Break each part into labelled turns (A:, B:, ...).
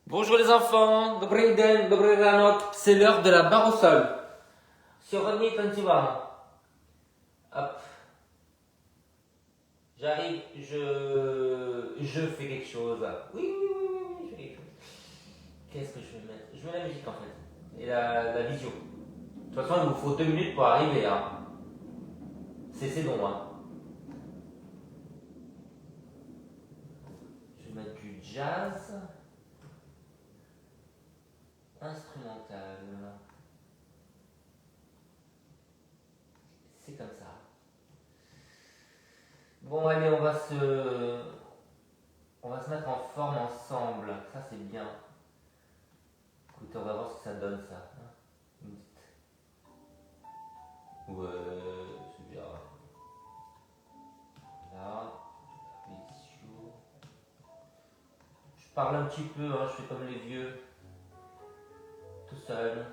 A: Bonjour les enfants, dobry den, dobry ranok, c'est l'heure de la barre au sol. Сегодня танцевала. Hop. J'arrive, je fais quelque chose. Oui, je fais quelque chose. Qu'est-ce que je vais mettre? Je mets la musique en fait. Et la visio. De toute façon, il vous faut 2 minutes pour arriver. Hein. C'est long. Hein. Je vais mettre du jazz. Instrumental. C'est comme ça. Bon, allez, on va se mettre en forme ensemble. Ça, c'est bien. Écoutez, on va voir ce que ça donne, ça. Ouais, c'est bien. Là, visio. Je parle un petit peu, hein, je fais comme les vieux. Tout seul.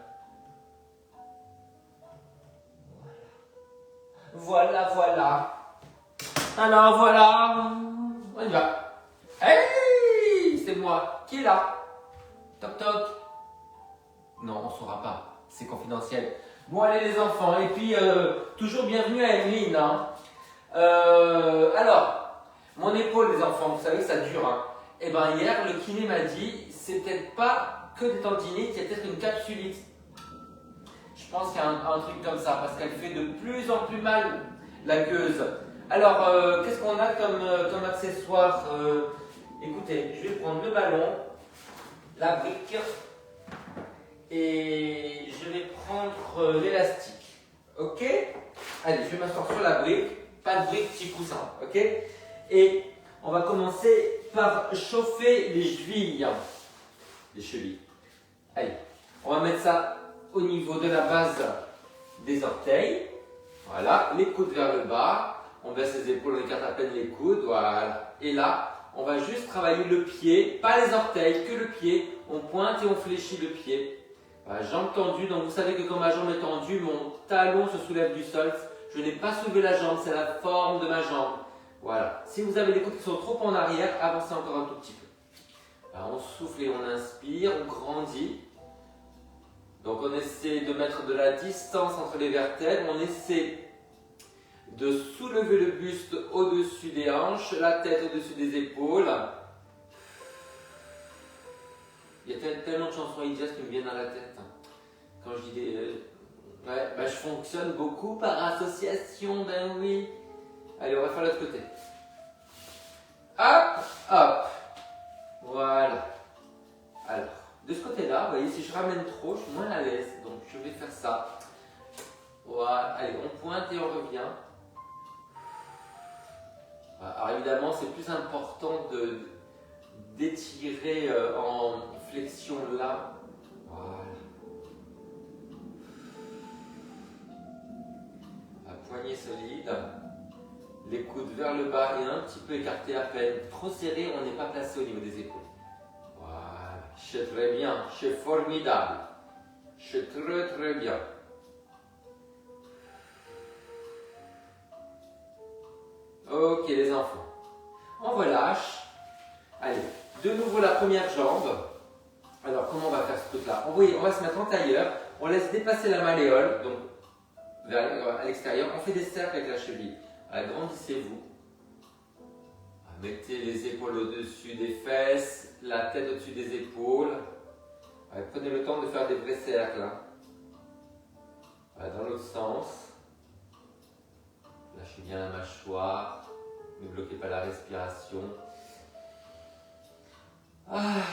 A: Voilà. Alors voilà, on y va. Hey, c'est moi. Qui est là? Toc toc. Non, on saura pas. C'est confidentiel. Bon, allez les enfants. Et puis, toujours bienvenue à Emeline. Hein. Alors, mon épaule, les enfants, vous savez que ça dure. Hein. Et ben hier, le kiné m'a dit, c'est peut-être pas que des tendinites, il y a peut-être une capsulite. Je pense qu'il y a un truc comme ça, parce qu'elle fait de plus en plus mal, la gueuse. Alors, qu'est-ce qu'on a comme accessoire? Écoutez, je vais prendre le ballon, la brique, et je vais prendre l'élastique. Ok? Allez, je vais m'asseoir sur la brique, pas de brique, petit coussin. Ok? Et on va commencer par chauffer les chevilles. Les chevilles. Allez, on va mettre ça au niveau de la base des orteils. Voilà, les coudes vers le bas. On baisse les épaules, on écarte à peine les coudes. Voilà. Et là, on va juste travailler le pied, pas les orteils, que le pied. On pointe et on fléchit le pied. Voilà, jambes tendues. Donc vous savez que quand ma jambe est tendue, mon talon se soulève du sol. Je n'ai pas soulevé la jambe, c'est la forme de ma jambe. Voilà. Si vous avez les coudes qui sont trop en arrière, avancez encore un tout petit peu. Alors, on souffle et on inspire, on grandit. Donc on essaie de mettre de la distance entre les vertèbres, on essaie de soulever le buste au-dessus des hanches, la tête au-dessus des épaules. Il y a tellement de chansons Idias qui me viennent dans la tête. Quand je dis je fonctionne beaucoup par association, ben oui. Allez, on va faire l'autre côté. Hop. Voilà. Alors, de ce côté-là, vous voyez, si je ramène trop, je suis moins à l'aise. Donc, je vais faire ça. Voilà. Allez, on pointe et on revient. Alors, évidemment, c'est plus important d'étirer en flexion là. Voilà. La poignée solide. Les coudes vers le bas et un petit peu écartés à peine. Trop serré, on n'est pas placé au niveau des épaules. Voilà. C'est très bien. C'est formidable. C'est très bien. Ok les enfants, on relâche. Allez, de nouveau la première jambe. Alors comment on va faire ce truc là? On va se mettre en tailleur, on laisse dépasser la malléole, donc à l'extérieur, on fait des cercles avec la cheville. Agrandissez-vous. Mettez les épaules au-dessus des fesses, la tête au-dessus des épaules. Allez, prenez le temps de faire des vrais cercles. Hein. Voilà, dans l'autre sens. Lâchez bien la mâchoire. Ne bloquez pas la respiration. Il y a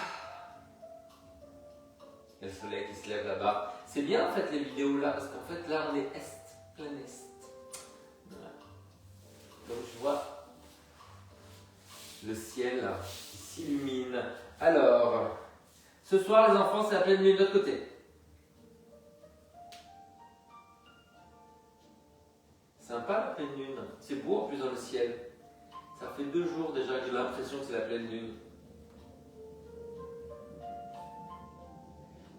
A: le soleil qui se lève là-bas. C'est bien en fait les vidéos là, parce qu'en fait là on est plein est. Voilà. Donc je vois le ciel qui s'illumine. Alors, ce soir les enfants, c'est la pleine lune de l'autre côté. Sympa la pleine lune. C'est beau en plus dans le ciel. Ça fait 2 jours déjà que j'ai l'impression que c'est la pleine lune.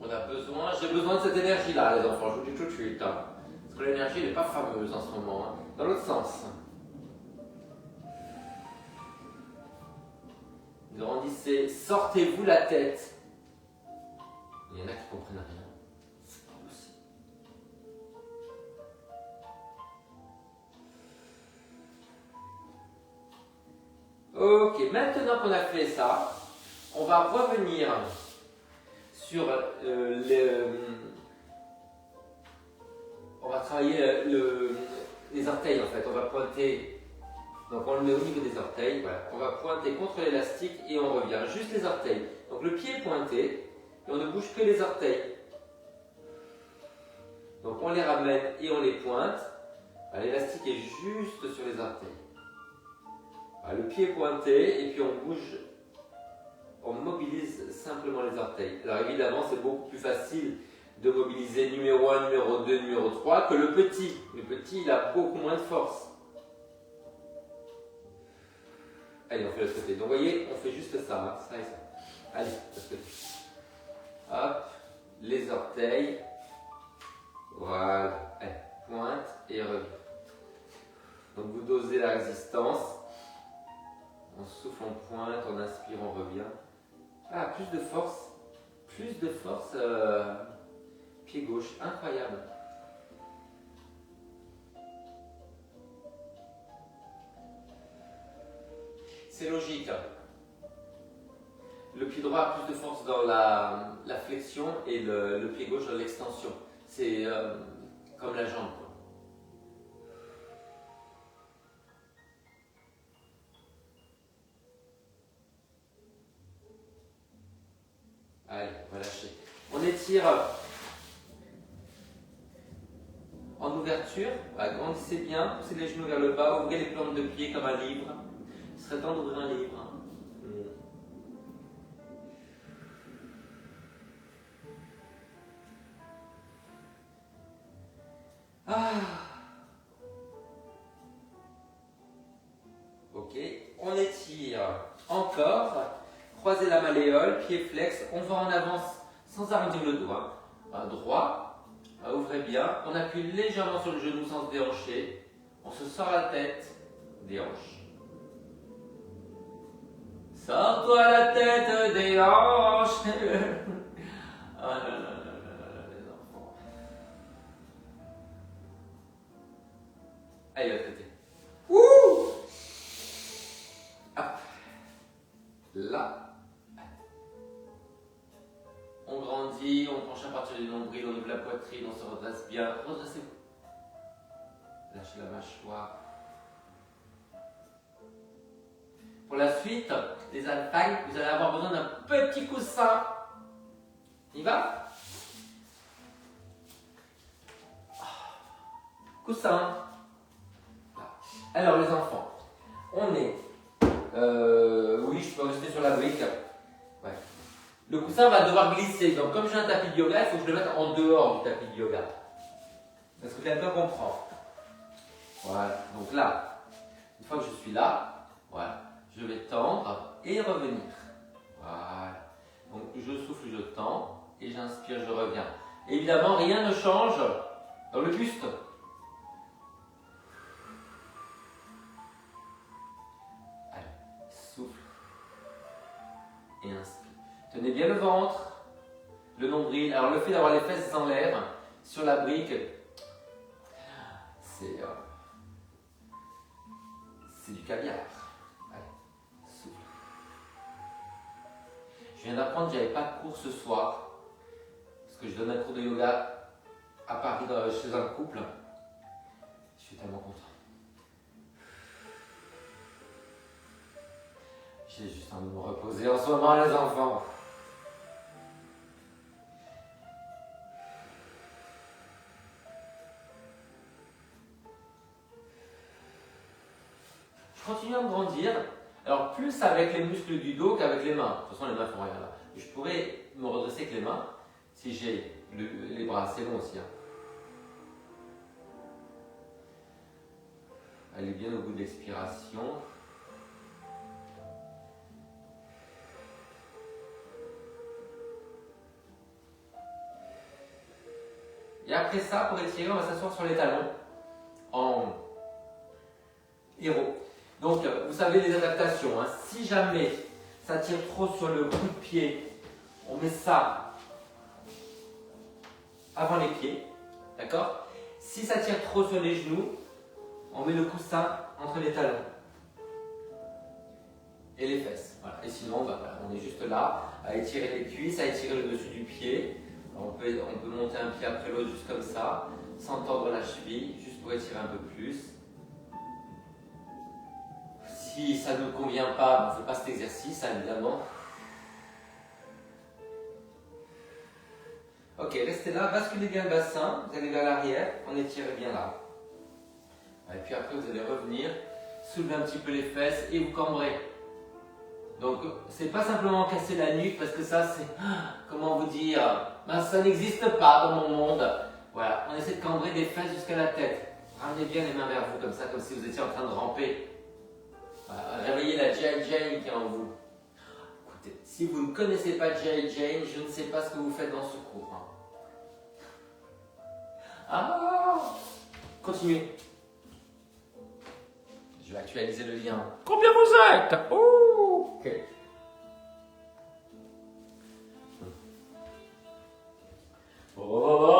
A: J'ai besoin de cette énergie-là, les enfants, je vous le dis tout de suite. Hein. Parce que l'énergie n'est pas fameuse en ce moment. Hein. Dans l'autre sens. Grandissez, sortez-vous la tête. Il y en a qui comprennent rien. C'est pas possible. Ok, maintenant qu'on a fait ça, on va revenir sur on va travailler les orteils en fait. On va pointer, donc on le met au niveau des orteils, voilà. On va pointer contre l'élastique et on revient, juste les orteils. Donc le pied est pointé et on ne bouge que les orteils. Donc on les ramène et on les pointe. L'élastique est juste sur les orteils. Le pied est pointé et puis on bouge, on mobilise simplement les orteils. Alors évidemment c'est beaucoup plus facile de mobiliser numéro 1, numéro 2, numéro 3 que le petit. Le petit il a beaucoup moins de force. Allez, on fait l'autre côté. Donc vous voyez, on fait juste ça, hein, ça et ça. Allez, l'autre côté. Hop, les orteils. Voilà. Allez, pointe et revient. Donc vous dosez la résistance. On souffle, on pointe, on inspire, on revient. Ah, plus de force. Plus de force. Pied gauche. Incroyable. C'est logique. Le pied droit a plus de force dans la flexion et le pied gauche dans l'extension. C'est comme la jambe, quoi. Allez, on va lâcher. On étire en ouverture. Grandissez bien, poussez les genoux vers le bas, ouvrez les plantes de pied comme un livre. Il serait temps d'ouvrir un livre. Ok, on étire encore. Croisez la malléole, pied flex. On va en avance sans arrondir le doigt. Droit, ouvrez bien. On appuie légèrement sur le genou sans se déhancher. On se sort la tête, déhanche. Sors-toi la tête des hanches. Oh là là là là là, les enfants. Allez, l'autre côté. Ouh! Hop. Là. On grandit, on penche à partir du nombril, on ouvre la poitrine, on se redresse bien. Redressez-vous. Lâchez la mâchoire. Pour la suite, les alpagnes, vous allez avoir besoin d'un petit coussin. Il va? Coussin. Alors les enfants, on est... oui, je peux rester sur la brique. Ouais. Le coussin va devoir glisser. Donc comme j'ai un tapis de yoga, il faut que je le mette en dehors du tapis de yoga. Est-ce que quelqu'un comprend? Voilà. Donc là, une fois que je suis là, voilà, je vais tendre et revenir. Voilà. Donc je souffle, je tends et j'inspire, je reviens. Évidemment, rien ne change dans le buste. Allez, souffle et inspire. Tenez bien le ventre, le nombril. Alors le fait d'avoir les fesses en l'air sur la brique, c'est du caviar. Allez, souffle. Je viens d'apprendre que j'avais pas de cours ce soir, parce que je donne un cours de yoga à Paris chez un couple. Je suis tellement content. J'ai juste envie de me reposer en ce moment, les enfants. Je continue à me grandir, alors plus avec les muscles du dos qu'avec les mains. De toute façon, les mains font rien là. Je pourrais me redresser avec les mains si j'ai les bras assez longs aussi. Hein. Allez bien au bout de l'expiration. Et après ça, pour étirer, on va s'asseoir sur les talons en héros. Donc, vous savez les adaptations. Hein. Si jamais ça tire trop sur le bout de pied, on met ça avant les pieds. D'accord? Si ça tire trop sur les genoux, on met le coussin entre les talons et les fesses. Voilà. Et sinon, bah, voilà, on est juste là à étirer les cuisses, à étirer le dessus du pied. Alors, on peut monter un pied après l'autre juste comme ça, sans tordre la cheville, juste pour étirer un peu plus. Si ça ne nous convient pas, on ne fait pas cet exercice, hein, évidemment. Ok, restez là, basculez bien le bassin, vous allez vers l'arrière, on étire bien là. Et puis après, vous allez revenir, soulever un petit peu les fesses et vous cambrez. Donc, c'est pas simplement casser la nuque, parce que ça, c'est, comment vous dire, ben, ça n'existe pas dans mon monde. Voilà, on essaie de cambrer des fesses jusqu'à la tête. Ramenez bien les mains vers vous, comme ça, comme si vous étiez en train de ramper. Voilà, réveillez la G.I. Jane qui est en vous. Écoutez, si vous ne connaissez pas G.I. Jane, je ne sais pas ce que vous faites dans ce cours. Hein. Ah, continuez. Je vais actualiser le lien. Combien vous êtes? Oh, ok. Oh,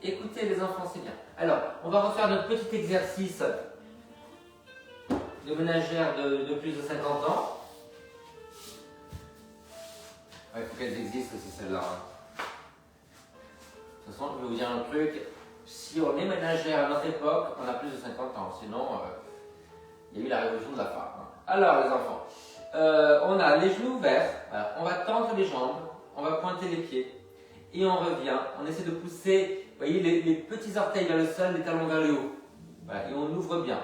A: écoutez les enfants, c'est bien. Alors, on va refaire notre petit exercice de ménagère de plus de 50 ans. Il faut qu'elles existent aussi celles-là. Hein. De toute façon, je vais vous dire un truc. Si on est ménagère à notre époque, on a plus de 50 ans. Sinon, il y a eu la révolution de la femme. Hein. Alors, les enfants, on a les genoux ouverts. Voilà. On va tendre les jambes. On va pointer les pieds. Et on revient. On essaie de pousser, vous voyez, les petits orteils vers le sol, les talons vers le haut. Voilà. Et on ouvre bien.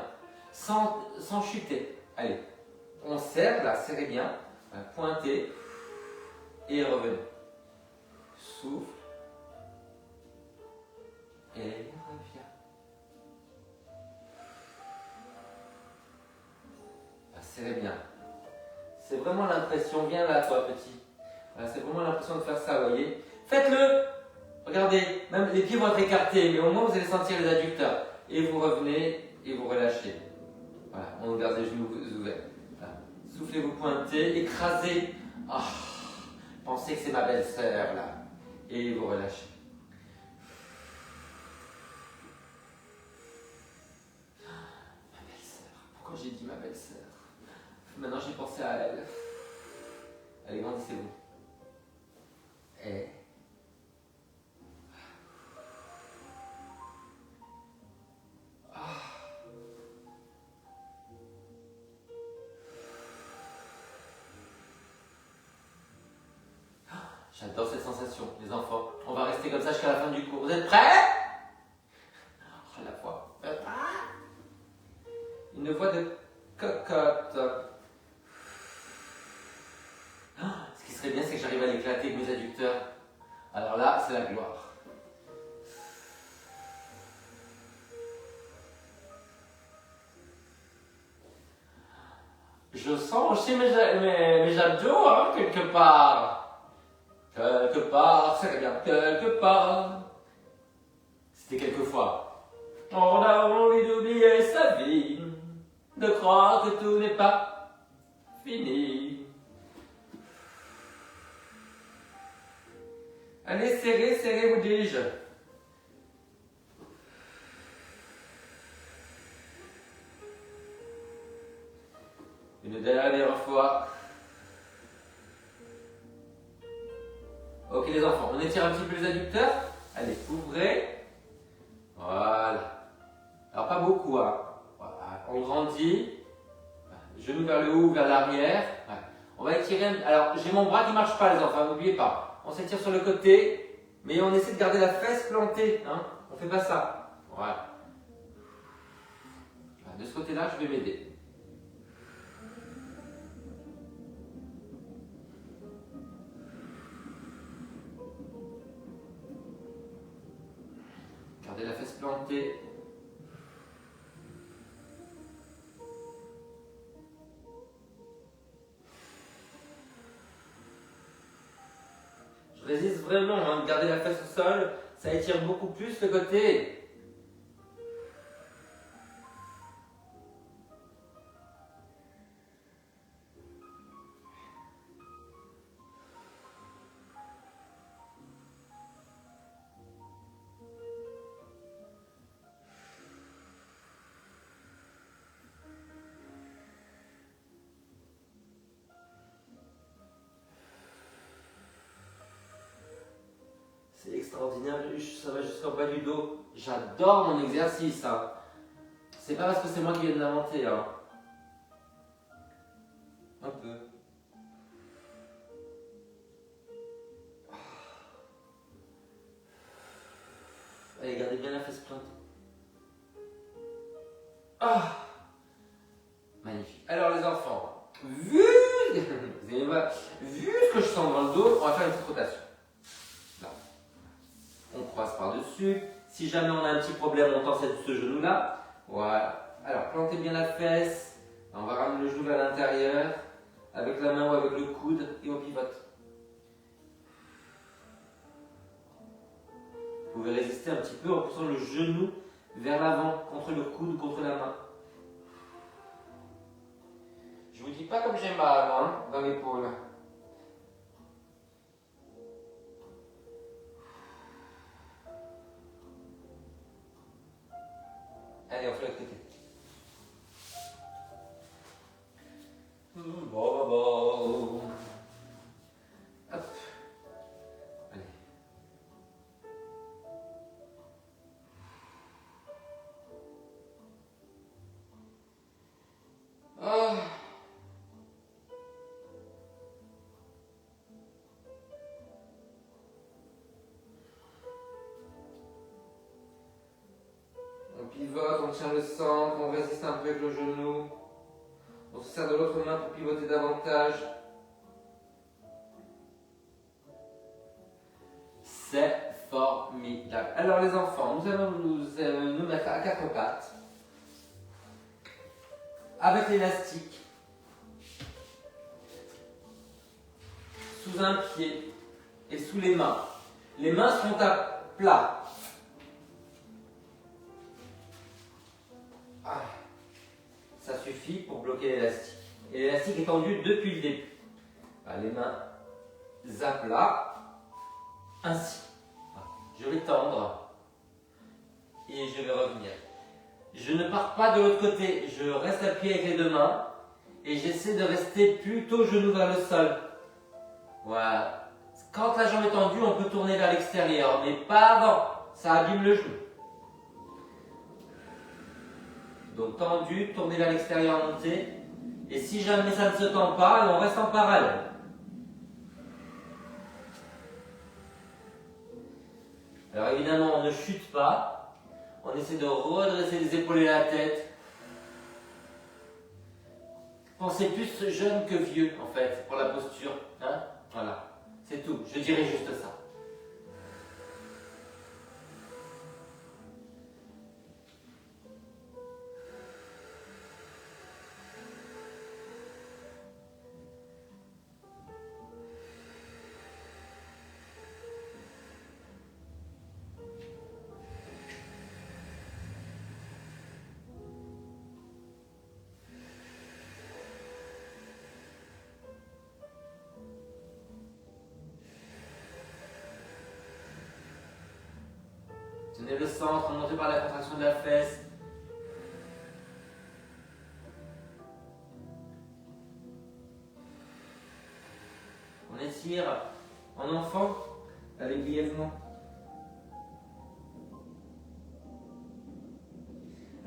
A: Sans chuter. Allez. On serre, là, serrez bien. Voilà. Pointez. Et revenez. Souffle. Et revient. Serrez bien. C'est vraiment l'impression, viens là toi petit. Voilà, c'est vraiment l'impression de faire ça, vous voyez. Faites-le. Regardez, même les pieds vont être écartés, mais au moins vous allez sentir les adducteurs. Et vous revenez et vous relâchez. Voilà, on garde les genoux ouverts. Voilà. Soufflez, vous pointez, écrasez. Ah, pensez que c'est ma belle-sœur là. Et vous relâchez. Ma belle-sœur. Pourquoi j'ai dit ma belle-sœur? Maintenant j'ai pensé à elle. Allez, grandissez-vous. Et... J'adore cette sensation, les enfants. On va rester comme ça jusqu'à la fin du cours. Vous êtes prêts? Oh, la voix. Une voix de cocotte. Ce qui serait bien, c'est que j'arrive à l'éclater avec mes adducteurs. Alors là, c'est la gloire. Je sens aussi mes abdos, hein, quelque part. Quelque part, c'est bien, quelque part. C'était quelquefois. On a envie d'oublier sa vie, de croire que tout n'est pas fini. Allez, serrez, serrez, vous dis-je. Une dernière fois. Ok les enfants, on étire un petit peu les adducteurs. Allez, ouvrez. Voilà. Alors pas beaucoup, hein. Voilà. On grandit. Genoux vers le haut, vers l'arrière. Voilà. On va étirer. Alors j'ai mon bras qui ne marche pas les enfants, n'oubliez pas. On s'étire sur le côté, mais on essaie de garder la fesse plantée. Hein. On ne fait pas ça. Voilà. De ce côté-là, je vais m'aider. Gardez la fesse plantée. Je résiste vraiment, hein, de garder la fesse au sol, ça étire beaucoup plus le côté. C'est extraordinaire, ça va jusqu'au bas du dos. J'adore mon exercice. Hein. C'est pas parce que c'est moi qui viens de l'inventer. Hein. Un peu. Allez, gardez bien la fesse plantée. Ah, magnifique. Alors les enfants, vu ce que je sens dans le dos, on va faire une petite rotation. Là. On croise par-dessus. Si jamais on a un petit problème, on tend ce genou-là. Voilà. Alors, plantez bien la fesse. On va ramener le genou vers l'intérieur. Avec la main ou avec le coude. Et on pivote. Vous pouvez résister un petit peu en poussant le genou vers l'avant, contre le coude ou contre la main. Je vous dis pas comme j'ai mal hein, dans l'épaule. Allez, on fait l'autre côté. Hop. Allez. Ah. On pivote, on tient le centre, on résiste un peu avec le genou. On se sert de l'autre main pour pivoter davantage. C'est formidable. Alors les enfants, nous allons nous mettre à quatre pattes. Avec l'élastique. Sous un pied et sous les mains. Les mains seront à plat. Ah. Ça suffit pour bloquer l'élastique. Et l'élastique est tendu depuis le début. Les mains à plat. Ainsi. Je vais tendre. Et je vais revenir. Je ne pars pas de l'autre côté. Je reste appuyé avec les deux mains. Et j'essaie de rester plutôt genou vers le sol. Voilà. Quand la jambe est tendue, on peut tourner vers l'extérieur. Mais pas avant. Ça abîme le genou. Donc tendu, tourner vers l'extérieur, monter. Et si jamais ça ne se tend pas, on reste en parallèle. Alors évidemment, on ne chute pas. On essaie de redresser les épaules et la tête. Pensez plus jeune que vieux, en fait, pour la posture. Hein? Voilà, c'est tout. Je dirais juste ça. Tenez le centre, montez par la contraction de la fesse. On étire en enfant, avec brièvement.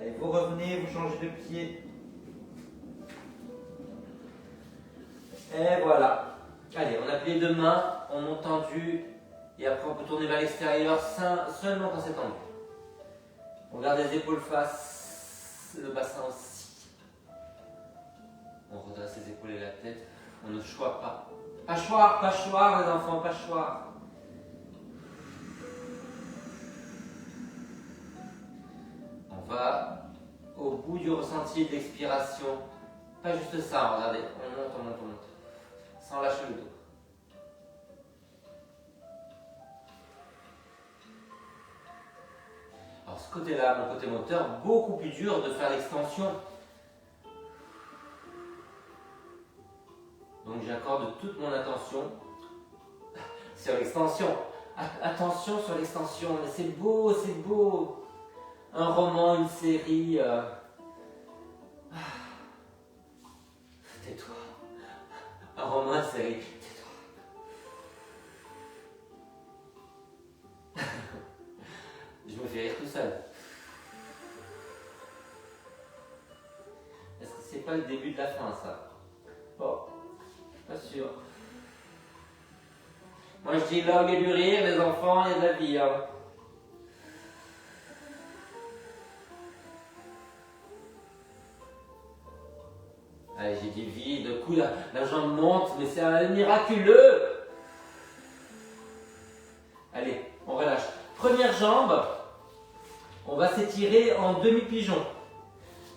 A: Allez, vous revenez, vous changez de pied. Et voilà. Allez, on appuie les deux mains, on monte tendu. Et après, on peut tourner vers l'extérieur seulement quand c'est tendu. On garde les épaules face, le bassin aussi. On redresse les épaules et la tête. On ne choix pas. Pas choix, les enfants, pas choix. On va au bout du ressenti de l'expiration. Pas juste ça, regardez. On monte, on monte, on monte. Sans lâcher le dos. Alors ce côté-là, mon côté moteur, beaucoup plus dur de faire l'extension. Donc j'accorde toute mon attention sur l'extension. Attention sur l'extension, mais c'est beau, c'est beau. Un roman, une série. Tais-toi. Un roman, une série. Tais-toi. Je me fais rire tout seul. Est-ce que c'est pas le début de la fin, ça? Bon, pas sûr. Moi je dis l'orgue et du rire, les enfants, les avis. Hein. Allez, j'ai dit vide, coup la jambe monte, mais c'est un miraculeux. Allez, on relâche. Première jambe, on va s'étirer en demi-pigeon.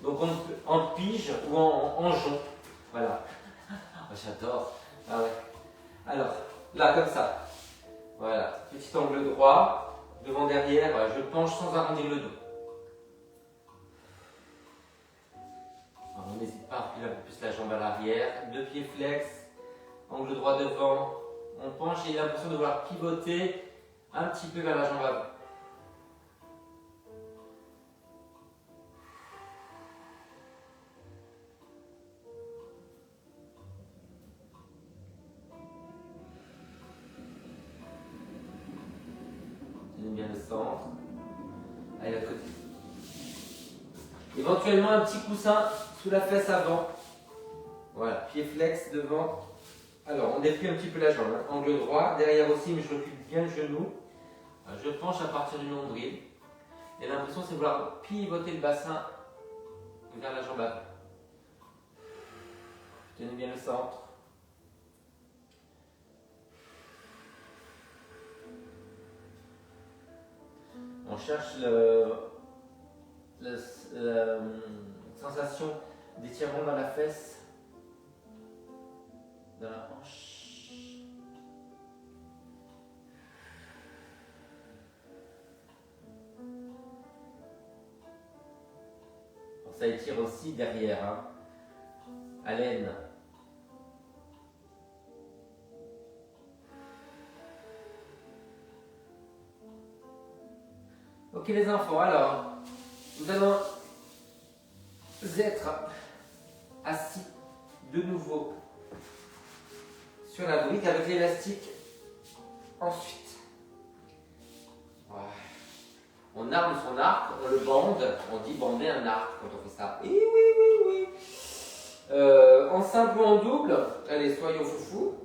A: Donc en pige ou en jonc. Voilà. Oh, j'adore. Ah ouais. Alors, là, comme ça. Voilà. Petit angle droit, devant, derrière. Voilà, je penche sans arrondir le dos. Alors, on n'hésite pas à reculer un peu plus la jambe à l'arrière. Deux pieds flex. Angle droit devant. On penche et il a l'impression de vouloir pivoter un petit peu vers la jambe avant. Bien le centre. Allez, l'autre côté. Éventuellement un petit coussin sous la fesse avant. Voilà, pied flex devant. Alors, on déplie un petit peu la jambe. Hein. Angle droit, derrière aussi, mais je recule bien le genou. Je penche à partir du nombril. Et l'impression, c'est vouloir pivoter le bassin vers la jambe avant. Tenez bien le centre. On cherche la sensation d'étirement dans la fesse, dans la hanche. Ça étire aussi derrière, hein. Haleine. Ok les enfants, alors, nous allons être assis de nouveau sur la brique avec l'élastique ensuite. Ouais. On arme son arc, on le bande, on dit bander un arc quand on fait ça. Et oui. En simple ou en double, allez, soyons foufou.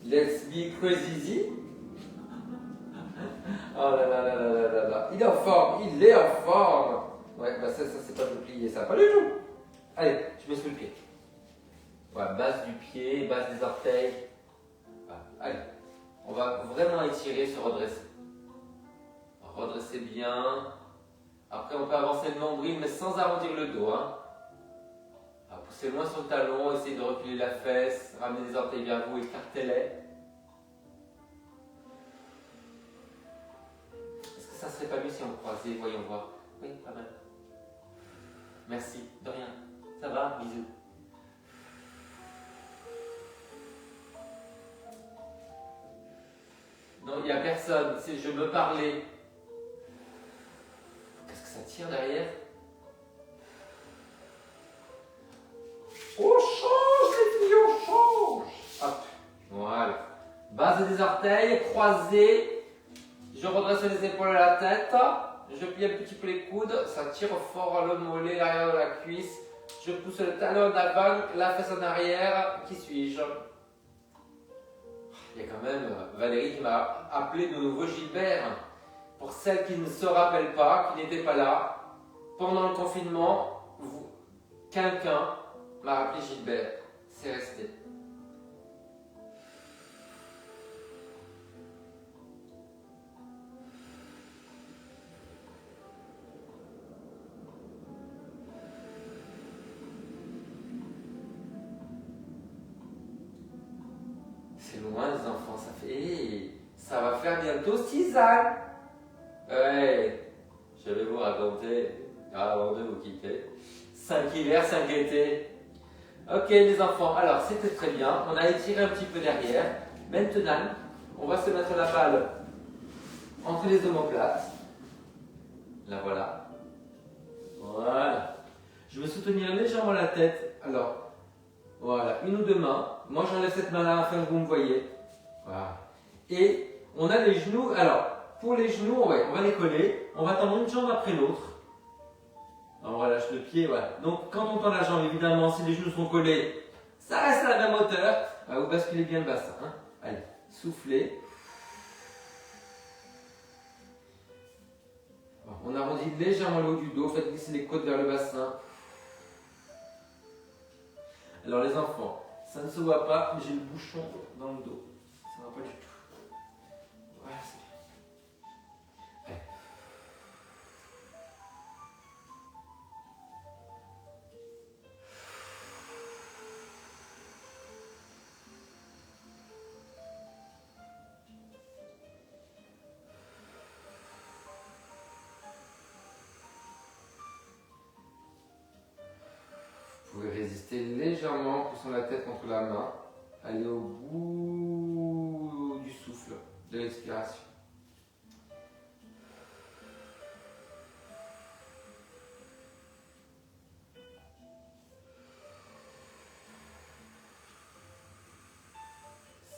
A: Let's be crazy. Oh là là là là là là là. Il est en forme, il est en forme. Ouais, bah ça c'est pas de plier, ça, pas du tout. Allez, je mets sous le pied. Voilà, base du pied, base des orteils. Voilà. Allez, on va vraiment étirer, se redresser. Redressez bien. Après, on peut avancer le nombril, mais sans arrondir le dos. Hein. Poussez loin sur le talon, essayez de reculer la fesse, ramenez les orteils vers vous, écartez-les. Ça serait pas mieux si on croisait, voyons voir. Oui, pas mal. Merci, de rien. Ça va, bisous. Non, il n'y a personne, je me parlais. Qu'est-ce que ça tire derrière? On change les filles, on change. Hop, voilà. Base des orteils, croisés. Je redresse les épaules à la tête, je plie un petit peu les coudes, ça tire fort le mollet, l'arrière de la cuisse. Je pousse le talon en avant, la fesse en arrière. Qui suis-je? Il y a quand même Valérie qui m'a appelé de nouveau Gilbert. Pour celles qui ne se rappellent pas, qui n'étaient pas là, pendant le confinement, quelqu'un m'a appelé Gilbert. C'est resté. c'est loin les enfants, ça fait... Hey, ça va faire bientôt 6 ans. Ouais, je vais vous raconter, avant de vous quitter, 5 hivers, 5 étés. Ok les enfants, alors c'était très bien, on a étiré un petit peu derrière. Maintenant, on va se mettre la balle entre les omoplates. Là voilà. Voilà. Je vais soutenir légèrement la tête. Alors, voilà, une ou deux mains. Moi j'enlève cette main-là afin que vous me voyez. Voilà. Et on a les genoux. Alors, pour les genoux, on va les coller. On va tendre une jambe après l'autre. On relâche le pied, voilà. Donc quand on tend la jambe, évidemment, si les genoux sont collés, ça reste à la même hauteur. Vous basculez bien le bassin. Hein. Allez, soufflez. On arrondit légèrement le haut du dos. Faites glisser les côtes vers le bassin. Alors les enfants, ça ne se voit pas, mais j'ai le bouchon dans le dos. Ça ne va pas du tout. Voilà, c'est bien. Allez. Vous pouvez résister légèrement en poussant la tête contre la main. Allez au bout du souffle, de l'expiration.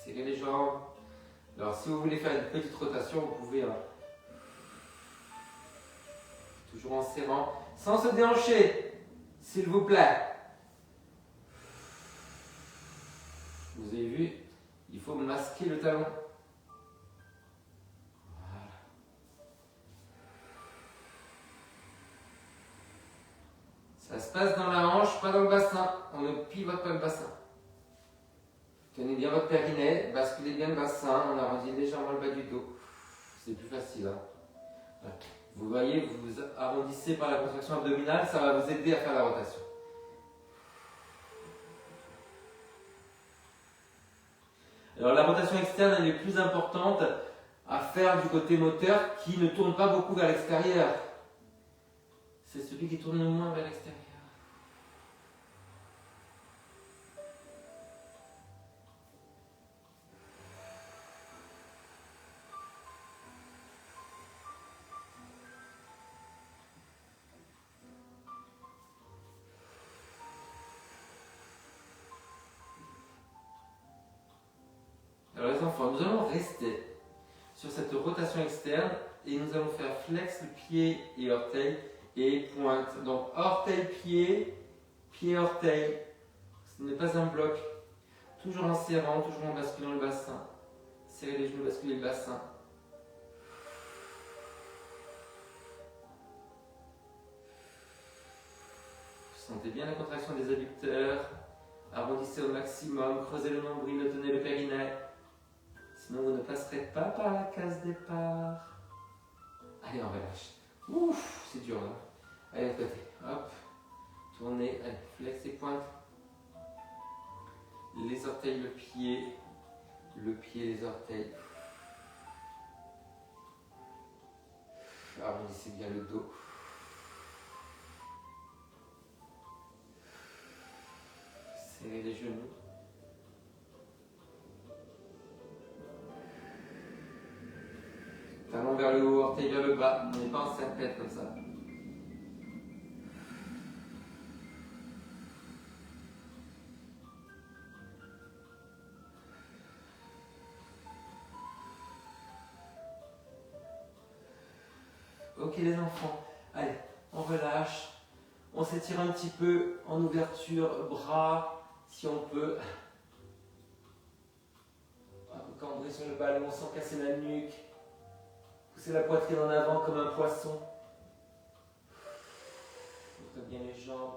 A: Serrez les jambes. Alors si vous voulez faire une petite rotation, vous pouvez, hein, toujours en serrant, sans se déhancher, s'il vous plaît. Vous avez vu, il faut masquer le talon. Voilà. Ça se passe dans la hanche, pas dans le bassin. On ne pivote pas le bassin. Tenez bien votre périnée, basculez bien le bassin, on arrondit légèrement le bas du dos. C'est plus facile. Hein. Voilà. Vous voyez, vous arrondissez par la contraction abdominale, ça va vous aider à faire la rotation. Alors la rotation externe, elle est plus importante à faire du côté moteur qui ne tourne pas beaucoup vers l'extérieur. C'est celui qui tourne le moins vers l'extérieur. Alors les enfants, nous allons rester sur cette rotation externe et nous allons faire flex le pied et orteil et pointe. Donc orteil, pied, pied, orteil. Ce n'est pas un bloc. Toujours en serrant, toujours en basculant le bassin. Serrez les genoux, basculez le bassin. Vous sentez bien la contraction des adducteurs. Arrondissez au maximum, creusez le nombril, tenez le périnée. Sinon, vous ne passerez pas par la case départ. Allez, on relâche. Ouf, c'est dur là. Allez, de côté. Hop. Tournez. Allez, flex et pointe. Les orteils, le pied. Le pied, les orteils. Arrondissez bien le dos. Serrez les genoux. Talon vers le haut, orteil vers le bas. On n'est pas en serpette comme ça. Ok les enfants, allez, on relâche. On s'étire un petit peu en ouverture, bras, si on peut. Cambrer sur le ballon sans casser la nuque. Poussez la poitrine en avant comme un poisson. Ouvrez bien les jambes.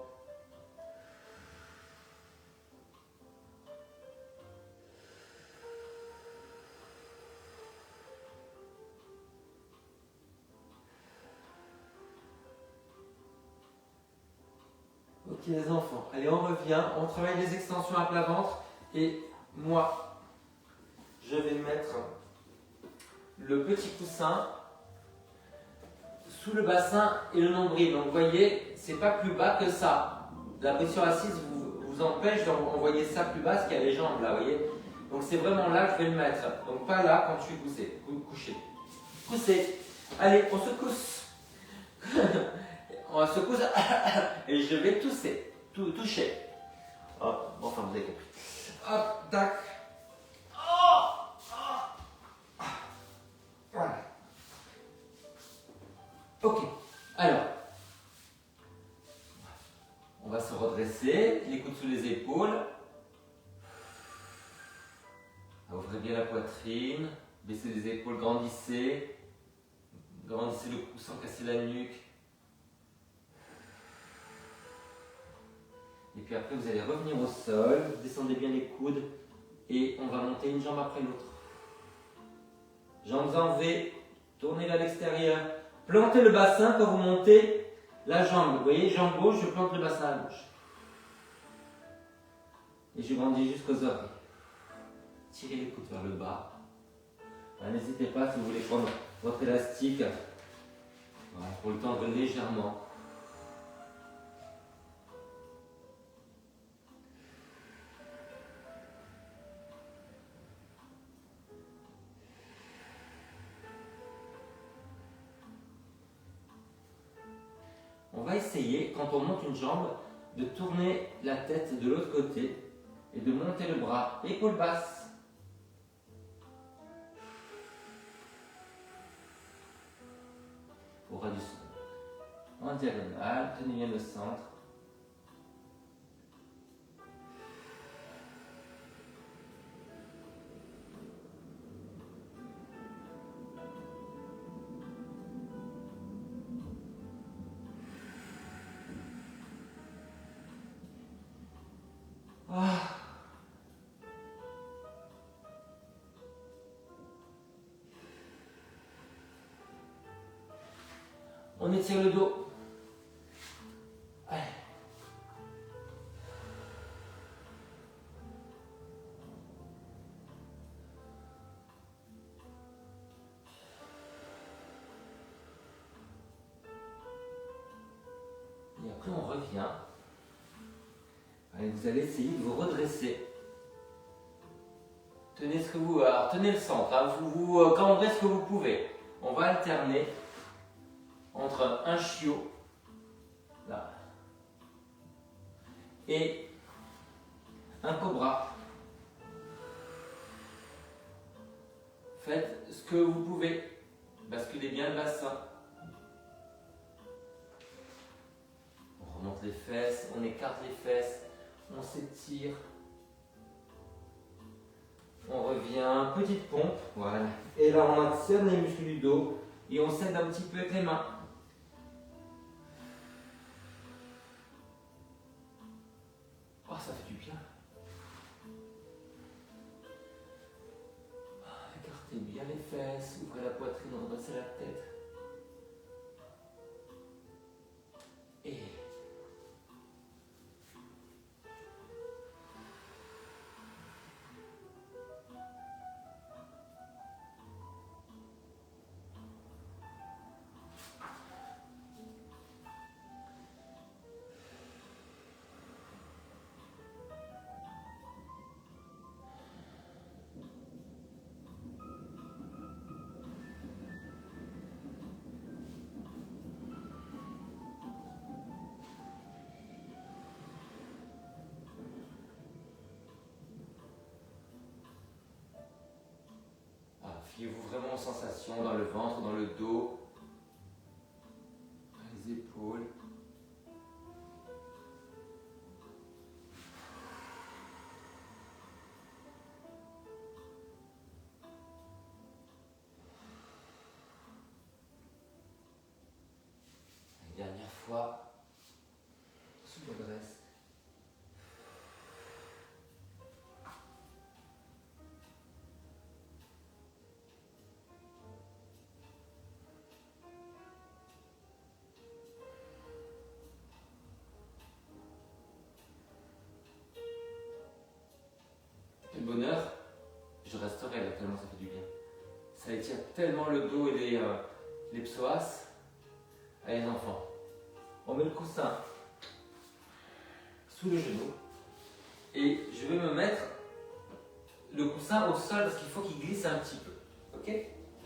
A: Ok les enfants, allez on revient, on travaille les extensions à plat ventre et moi je vais mettre le petit coussin sous le bassin et le nombril. Donc vous voyez, c'est pas plus bas que ça. La position assise vous empêche d'envoyer ça plus bas, parce qu'il y a les jambes là, vous voyez. Donc c'est vraiment là que je vais le mettre. Donc pas là quand je suis couché. Coussé. Allez, on se cousse. On se cousse et je vais toucher. Oh, bon, enfin vous avez compris. Hop, tac. Voilà. Ok, alors, on va se redresser, les coudes sous les épaules. Ouvrez bien la poitrine, baissez les épaules, grandissez. Grandissez le cou sans casser la nuque. Et puis après, vous allez revenir au sol, descendez bien les coudes et on va monter une jambe après l'autre. Jambes en V, tournez vers l'extérieur. Plantez le bassin quand vous montez la jambe. Vous voyez, jambe gauche, je plante le bassin à gauche. Et je grandis jusqu'aux oreilles. Tirez les coudes vers le bas. N'hésitez pas si vous voulez prendre votre élastique. Voilà, pour le tendre légèrement. On va essayer, quand on monte une jambe, de tourner la tête de l'autre côté et de monter le bras, épaule basse. Au ras du sol. En diagonale, tenez bien le centre. On étire le dos. Allez. Et après on revient. Allez, vous allez essayer de vous redresser. Tenez ce que vous, alors tenez le centre, hein. Vous cambrez ce que vous pouvez. On va alterner entre un chiot là et un cobra. Faites ce que vous pouvez. Basculez bien le bassin. On remonte les fesses, on écarte les fesses, on s'étire. On revient, petite pompe, voilà. Et là on actionne les muscles du dos et on s'aide un petit peu avec les mains. Oh, ça fait du bien. Écartez bien les fesses, ouvrez la poitrine, redressez la tête. Et fiez-vous vraiment aux sensations dans le ventre, dans le dos, les épaules. Une dernière fois, sous la graisse. Bonheur, je resterai là. Ça étire tellement le dos et les psoas. Allez les enfants, on met le coussin sous le genou et je vais me mettre le coussin au sol parce qu'il faut qu'il glisse un petit peu. Ok?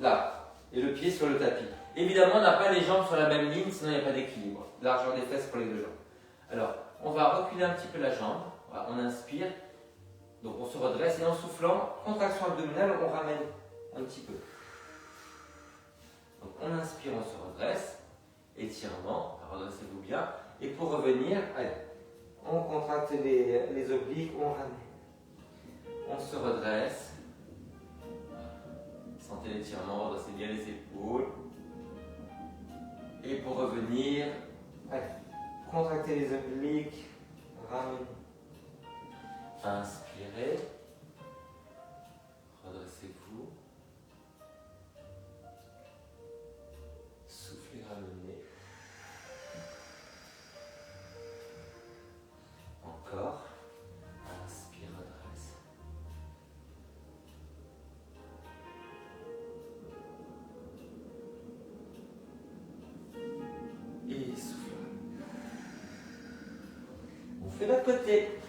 A: Là, et le pied sur le tapis. Évidemment, on n'a pas les jambes sur la même ligne, sinon il n'y a pas d'équilibre. Largeur des fesses pour les deux jambes. Alors, on va reculer un petit peu la jambe. Voilà, on inspire. Donc on se redresse et en soufflant, contraction abdominale, on ramène un petit peu. Donc on inspire, on se redresse. Étirement, redressez-vous bien. Et pour revenir, allez, on contracte les obliques, on ramène. On se redresse. Sentez l'étirement, redressez bien les épaules. Et pour revenir, allez, contractez les obliques, ramenez. Inspirez. Redressez-vous. Soufflez, ramenez. Encore. Inspire, redresse. Et souffle. On fait l'autre côté.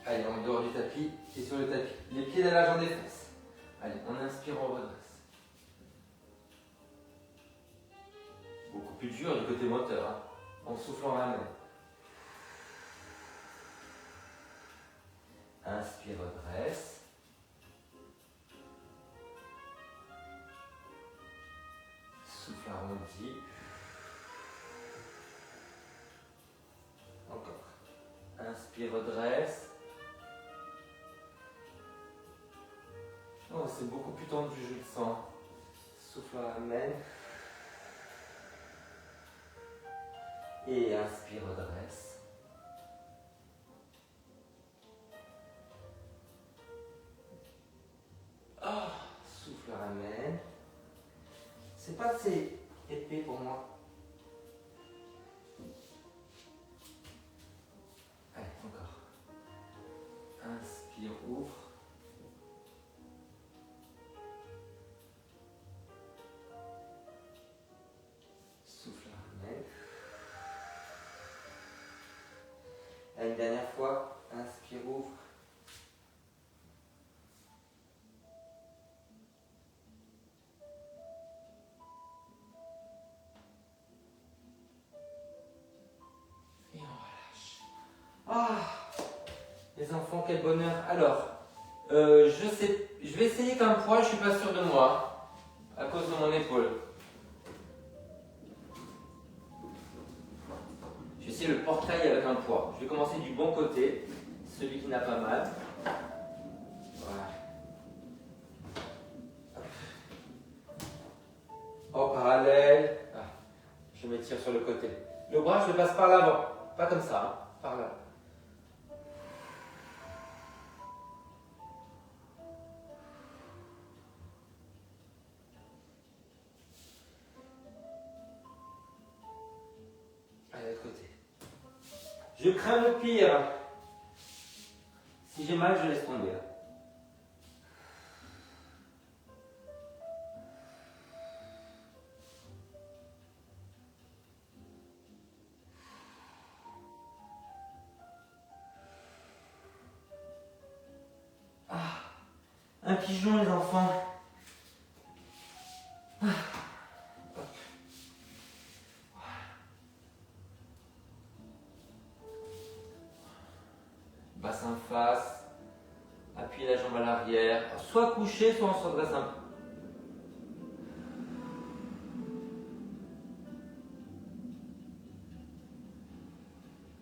A: Allez, en dehors du tapis et sur le tapis. Les pieds dans la jambe des fesses. Allez, on inspire, on redresse. Beaucoup plus dur du côté moteur. Hein. En soufflant, on ramène. Inspire, redresse. Souffle arrondi. Encore. Inspire, redresse. Oh, c'est beaucoup plus tendu, je le sens. Souffle, ramène. Et inspire, redresse. Oh, souffle, ramène. C'est pas assez épais pour moi. Allez, encore. Inspire, ouvre. Souffle, ramène. Une dernière fois. Inspire, ouvre. Ah, les enfants, quel bonheur. Alors, je vais essayer qu'un poids, je suis pas sûr de moi, à cause de mon épaule. Je vais essayer le portail avec un poids. Je vais commencer du bon côté, celui qui n'a pas mal. Voilà. En parallèle, je m'étire sur le côté. Le bras, je le passe par l'avant, pas comme ça, hein, par là. Je crains le pire. Si j'ai mal, je laisse tomber. Ah, un pigeon, les enfants. Ah. Bassin face, appuyez la jambe à l'arrière, soit couché, soit on se redresse un peu.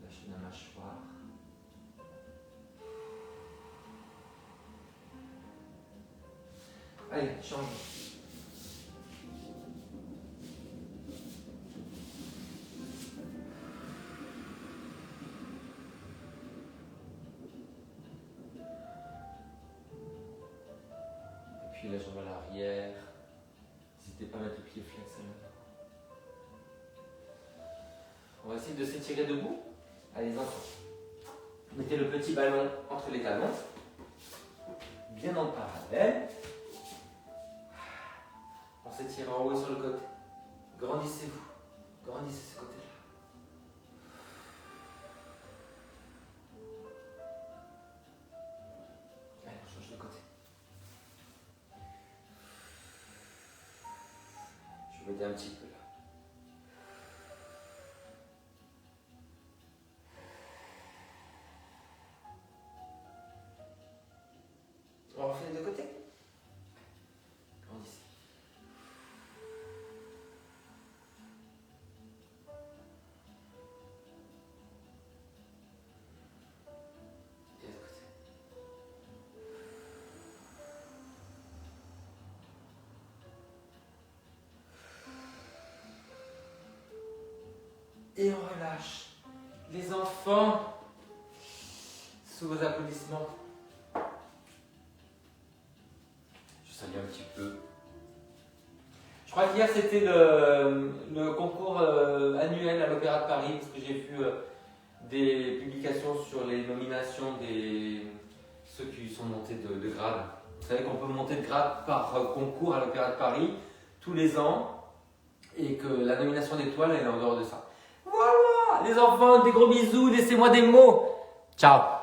A: Lâchez la mâchoire. Allez, change. Puis la jambe à l'arrière. N'hésitez pas à mettre le pied flex à l'avant. On va essayer de s'étirer debout. Allez, enfants. Mettez le petit ballon entre les talons, bien en parallèle. On s'étire en haut et sur le côté. Grandissez-vous. Grandissez ce côté-là. Allez, on change de côté. Je vais m'aider un petit peu là. On refait les deux côtés. Grandissez. Et de l'autre côté. Et on relâche. Les enfants, sous vos applaudissements. Je salue un petit peu. Je crois qu'hier c'était le concours annuel à l'Opéra de Paris, parce que j'ai vu des publications sur les nominations des ceux qui sont montés de grade. Vous savez qu'on peut monter de grade par concours à l'Opéra de Paris tous les ans, et que la nomination d'étoiles elle est en dehors de ça. Voilà, les enfants, des gros bisous, laissez-moi des mots. Ciao.